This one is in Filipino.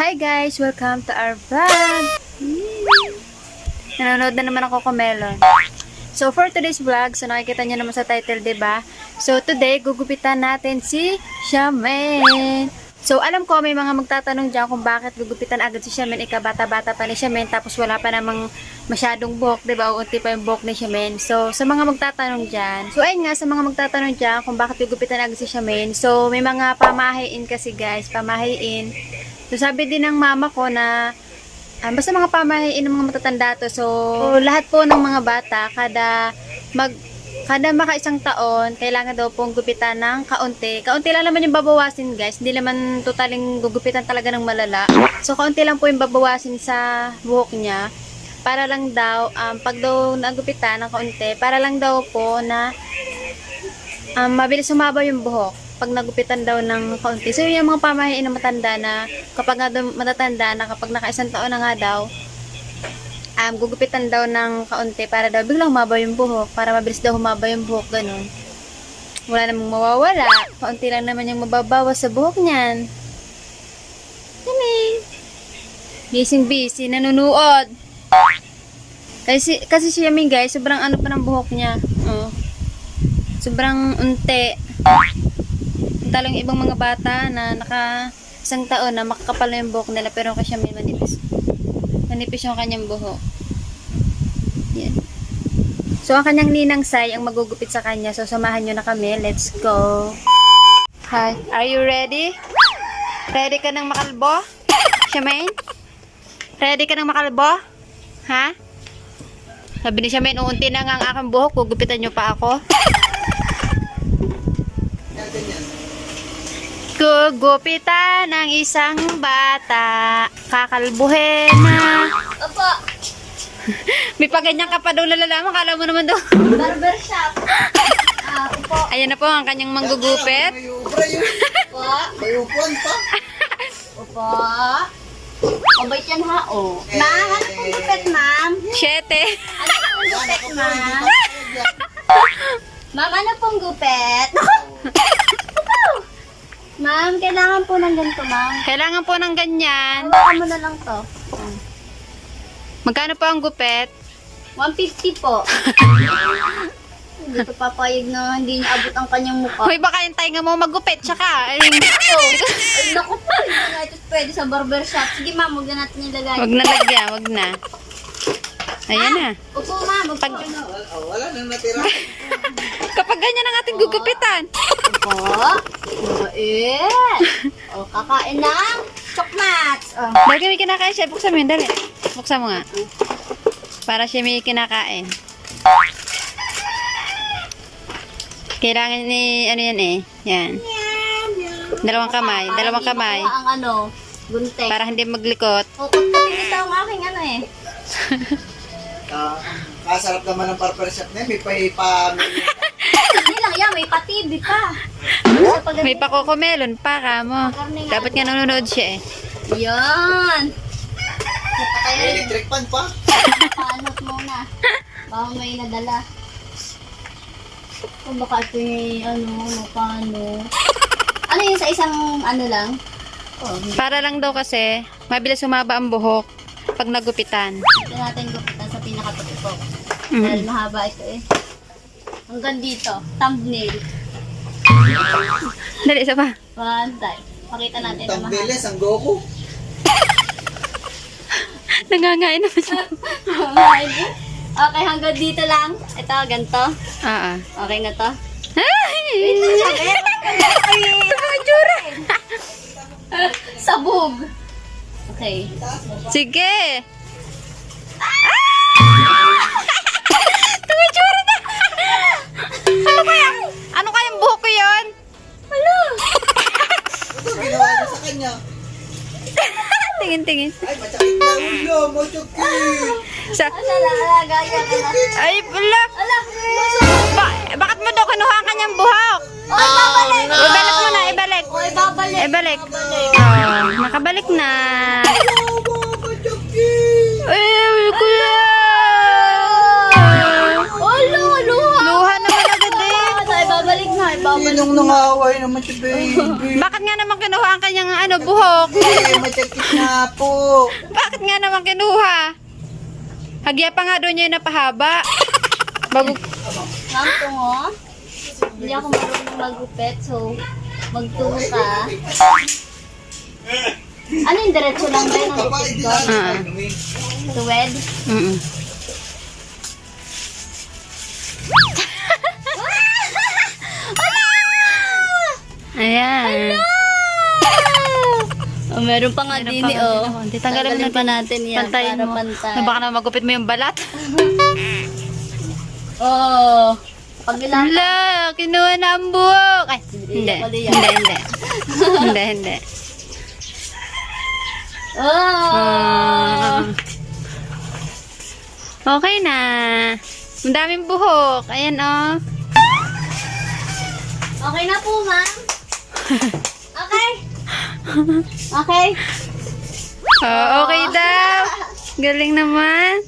Hi guys! Welcome to our vlog! Nanonood na naman ako Comelon. So for today's vlog, so nakikita nyo naman sa title, diba? So today, gugupitan natin si Xiamen. So alam ko may mga magtatanong dyan kung bakit gugupitan agad si Xiamen. Bata-bata pa ni Xiamen, tapos wala pa namang masyadong buhok, diba? Unti pa yung buhok ni Xiamen. So sa mga magtatanong dyan, so ayun nga, sa mga magtatanong dyan kung bakit gugupitan agad si Xiamen. So may mga pamahiin kasi guys, pamahiin. So sabi din ng mama ko na basta mga pamahiin ng mga matatanda to. So lahat po ng mga bata kada maka-isang taon kailangan daw pong gupitan ng kaunti. Kaunti lang naman yung babawasin guys. Hindi naman totaling gugupitan talaga ng malala. So kaunti lang po yung babawasin sa buhok niya. Para lang daw pag daw nagupitan ng kaunti, para lang daw po na mabilis humaba yung buhok pag nagupitan daw ng kaunti. So yung mga pamahiin ng matanda na kapag matatanda na kapag naka-isang taon na nga daw, gugupitan daw ng kaunti para daw biglang humaba yung buhok, para mabilis daw humaba yung buhok, ganun. Wala namang mawawala, kaunti lang naman yung mababawas sa buhok niyan. Kami busy nanunood. Kasi siya guys, sobrang ano pa ng buhok niya. Sobrang unti. Talong ibang mga bata na naka isang taon na makakapal na yung buhok nila, pero kasi may manipis yung kanyang buhok. Yan. So ang kanyang ninang Sai ang magugupit sa kanya, so samahan nyo na kami. Let's go. Hi, are you ready? Ready ka nang makalbo? Xiamen? Ready ka nang makalbo? Ha? Sabi ni Xiamen, uunti na nga ang aking buhok, gugupitan nyo pa ako. Gugupitan ng isang bata, kakalbuhin na. Opo. May paganyan ka pa daw nalalaman, kala mo naman daw. Barbershop. Opo. Ayan na po ang kanyang manggugupit. Opo. May upuan pa. Opo. Mabait yan ha, o. Ma'am, ano pong gupit, ma'am? 7. Ano pong gupit, ma'am? Ma'am, ano pong gupit? Ma'am, kailangan po ng ganito, ma'am. Kailangan po ng ganyan. Hawakan mo na lang to. Magkano po ang gupit? 150 po. Hindi ko papayag na hindi niya abot ang kanyang mukha. Hoy, baka yung tainga mo magupit, tsaka. Ay, naku po. Hindi nga ito pwede sa barbershop. Sige, ma'am, huwag na natin ilagay. Wag na lagyan, wag na. Ayan na. Opo, ma'am. Opo. Wala nang natira. Kapag ganyan ang ating gugupitan. Opo. Mabait. O, kakain ng chocolates. O. Dali may kinakain siya. Buksan mo yun, dali. Buksan mo nga. Para siya may kinakain. Kailangan ni, ano yan eh. Yan. Dalawang kamay. Dalawang kamay. Ang ano, gunting. Para hindi maglikot. O, ito ang aking ano eh. Kasarap naman ng barbershop na yun. May Hindi lang yan, may patibi pa. May pakokomelon pa ka mo. Dapat nga nanonood siya eh. Yan. may electric fan pa. Paanot muna. Baka may nadala. O baka ito yung paano. Ano yun sa isang ano lang? Oh, Para lang daw kasi, mabilis humaba ang buhok pag nagupitan. ito natin gupitan sa pinakatutok. Dahil mahaba ito eh. Hanggang dito, thumbnail. Dali, isa pa. Pantay. Pakita natin na mahaba. Tambiles, ang Goku. Nangangain naman siya. Okay, hanggang dito lang. Ito, ganito. Oo. Okay na to. Ay! Sabog. Okay. Sige! Tumitsura na! Ano kayang buhok ko yun? Hello. Ito, ginawa ko sa kanya. tingin. Ay, masakit na ulo. Masakit. Sa, Alaga ka na. ay, wala. Ala! Bakit mo daw kinuha ang kanyang buhok? Oy, babalik! Ibalik mo na, ibalik. Oy, babalik! Ibalik. Oh, nakabalik na. Ay, kuya. Olo, luha! Luha naman agad eh. Ay, babalik na, ibabalik. Sinong nangaway naman si baby? Bakit nga naman kinuha ang kanyang buhok? Eh, masakit na po. Bakit nga naman kinuha? Hagya pa nga doon niya yung napahaba. Bago, Ma'am, tungo. Hindi ako marunong magupit, so magtungo ka. Ano yung diretso lang ba yung Babae gupit din ko? lang. Tuwed? mm. Ayan. Oh, meron pa nga din eh, oh. Hindi, tanggalin pa natin yan Pantayin para mo. pantay. Baka na magupit mo yung balat. Oh, pag ilan. Hala, kinuha na ang buhok. Ay, hindi. ako din Hindi, yan. hindi. Oh! Okay na. Ang daming buhok. Ayan, oh. Okay na po, ma'am. Okay. Okay. Oh, okay daw. Galing naman.